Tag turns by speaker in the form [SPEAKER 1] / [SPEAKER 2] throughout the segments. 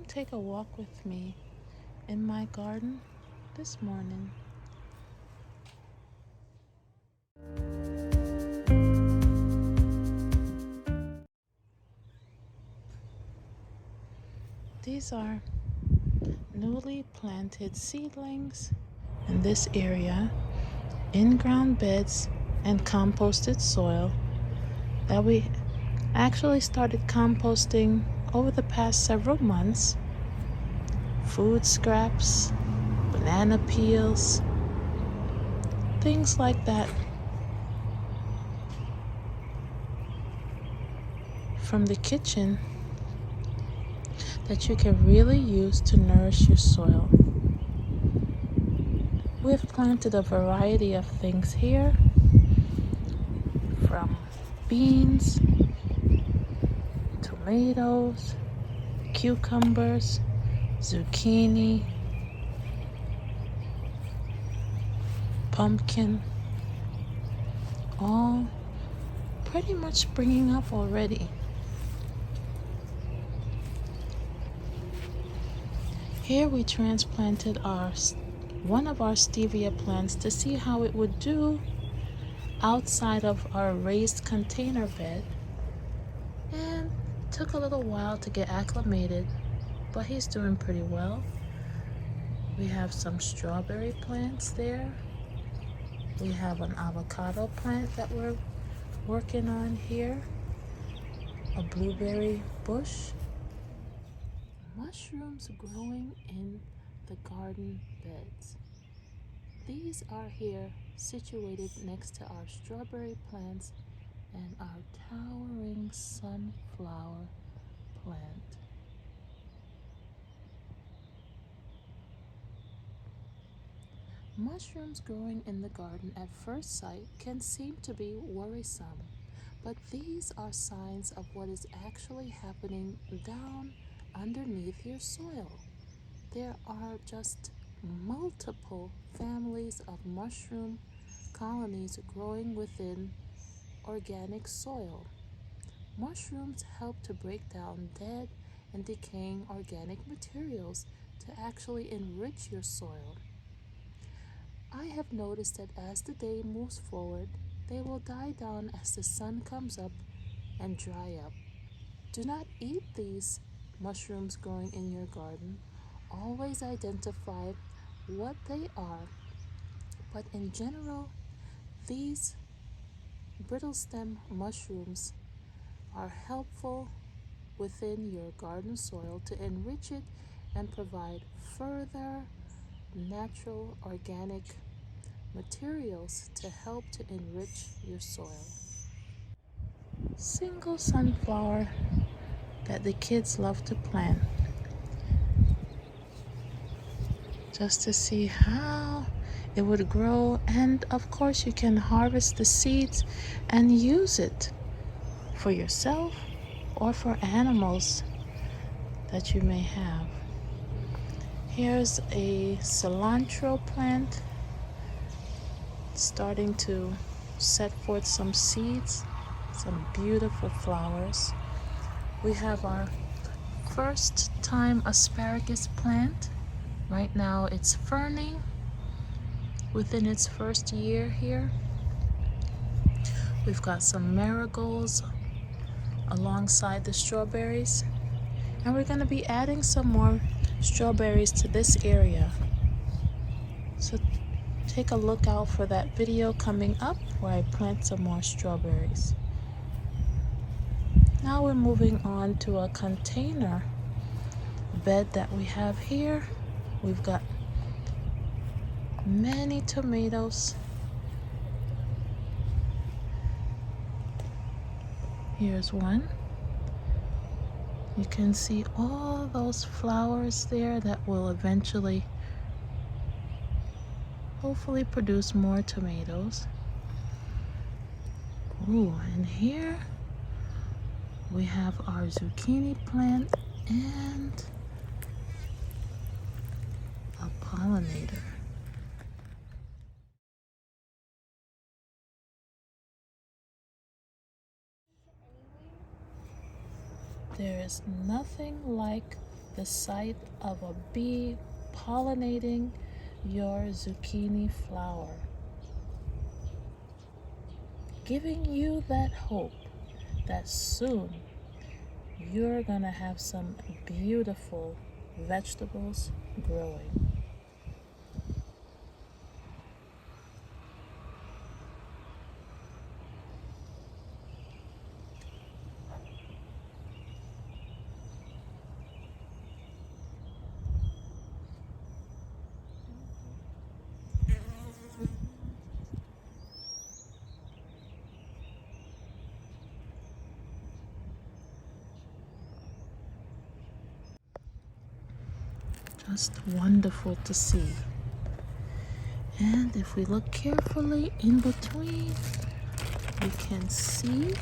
[SPEAKER 1] take a walk with me in my garden this morning. These are newly planted seedlings in this area, in-ground beds and composted soil that we actually started composting over the past several months. Food scraps, banana peels, things like that from the kitchen that you can really use to nourish your soil. We've planted a variety of things here, from beans, tomatoes, cucumbers, zucchini, pumpkin, all pretty much springing up already. Here we transplanted one of our stevia plants to see how it would do outside of our raised container bed, and took a little while to get acclimated, but he's doing pretty well. We have some strawberry plants there. We have an avocado plant that we're working on here, a blueberry bush, mushrooms growing in the garden beds. These are here situated next to our strawberry plants and our towering sunflower plant. Mushrooms growing in the garden at first sight can seem to be worrisome, but these are signs of what is actually happening down underneath your soil. There are just multiple families of mushroom colonies growing within organic soil. Mushrooms help to break down dead and decaying organic materials to actually enrich your soil. I have noticed that as the day moves forward, they will die down as the sun comes up and dry up. Do not eat these mushrooms growing in your garden. Always identify what they are, but in general, these brittle stem mushrooms are helpful within your garden soil to enrich it and provide further natural organic materials to help to enrich your soil. Single sunflower that the kids love to plant, just to see how it would grow, and of course you can harvest the seeds and use it for yourself or for animals that you may have. Here's a cilantro plant starting to set forth some seeds, some beautiful flowers. We have our first time asparagus plant. Right now it's ferning within its first year here. We've got some marigolds alongside the strawberries, and we're going to be adding some more strawberries to this area. So take a look out for that video coming up where I plant some more strawberries. Now we're moving on to a container bed that we have here. We've got many tomatoes. Here's one. You can see all those flowers there that will eventually hopefully produce more tomatoes. Ooh, and here we have our zucchini plant and a pollinator. There is nothing like the sight of a bee pollinating your zucchini flower, giving you that hope that soon you're gonna have some beautiful vegetables growing. Just wonderful to see. And if we look carefully in between, we can see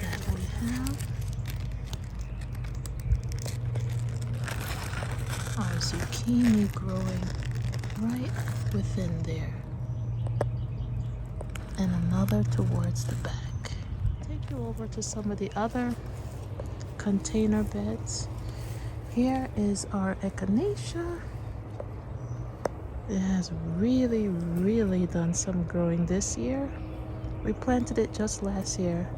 [SPEAKER 1] that we have our zucchini growing right within there, and another towards the back. Take you over to some of the other container beds. Here is our echinacea. It has really done some growing this year. We planted it just last year,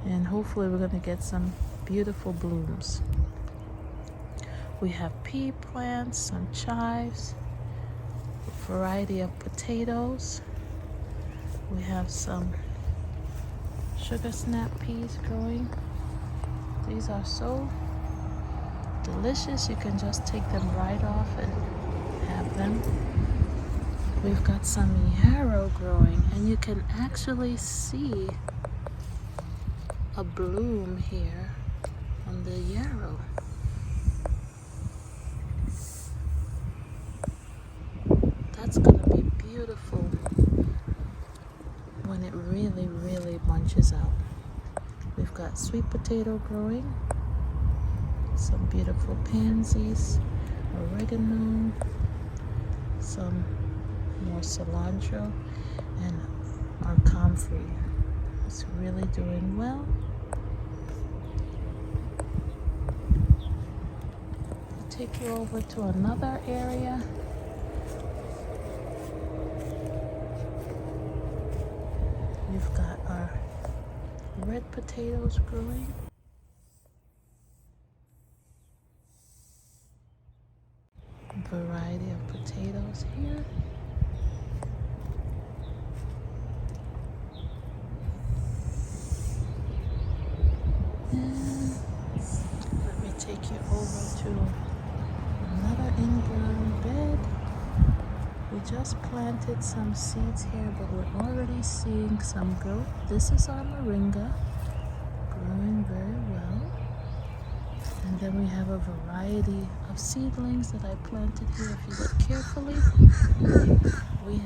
[SPEAKER 1] and hopefully we're going to get some beautiful blooms. We have pea plants, some chives, a variety of potatoes. We have some sugar snap peas growing. These are so delicious, you can just take them right off and have them. We've got some yarrow growing, and you can actually see a bloom here on the yarrow. That's gonna be beautiful when it really bunches out. We've got sweet potato growing, some beautiful pansies, oregano, some more cilantro, and our comfrey is really doing well. I'll take you over to another area. We've got our red potatoes growing. Variety of potatoes here. And let me take you over to another in-ground bed. We just planted some seeds here, but we're already seeing some growth. This is our moringa, growing very well. And then we have a variety of seedlings that I planted here. If you look carefully, we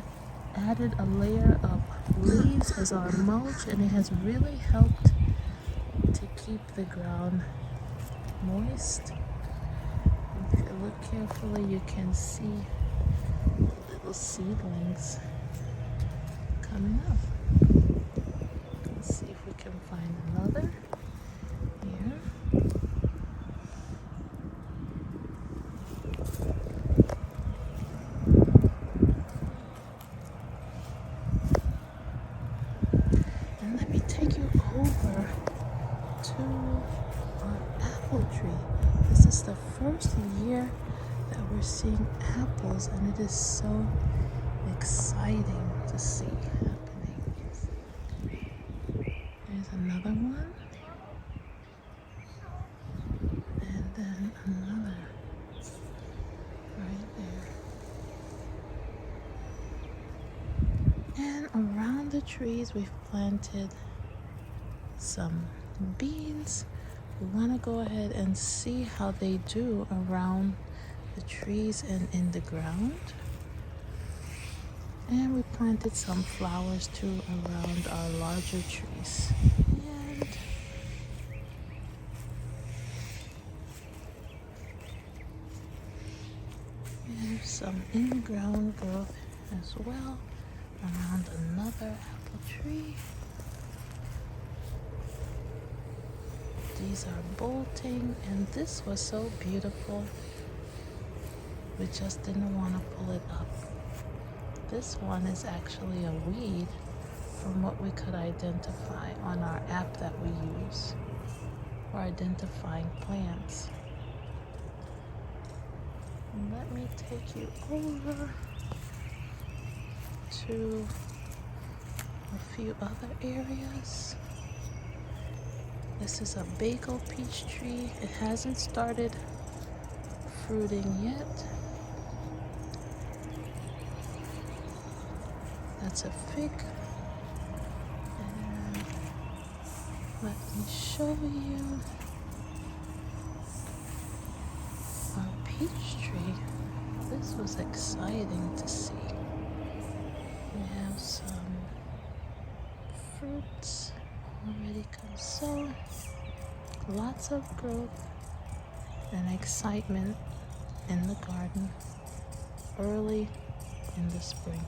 [SPEAKER 1] added a layer of leaves as our mulch, and it has really helped to keep the ground moist. If you look carefully, you can see little seedlings coming up. Let's see if we can find another here. And let me take you over to our apple tree. This is the first year that we're seeing apples, and it is so exciting to see happening. There's another one, and then another right there. And around the trees we've planted some beans. We want to go ahead and see how they do around the trees and in the ground. And we planted some flowers too around our larger trees. And there's some in-ground growth as well around another apple tree. These Bees are bolting, and this was so beautiful. We just didn't want to pull it up. This one is actually a weed from what we could identify on our app that we use for identifying plants. And let me take you over to a few other areas. This is a bagel peach tree. It hasn't started fruiting yet. That's a fig. And let me show you our peach tree. This was exciting to see. We have some fruits already consumed. Lots of growth and excitement in the garden early in the spring.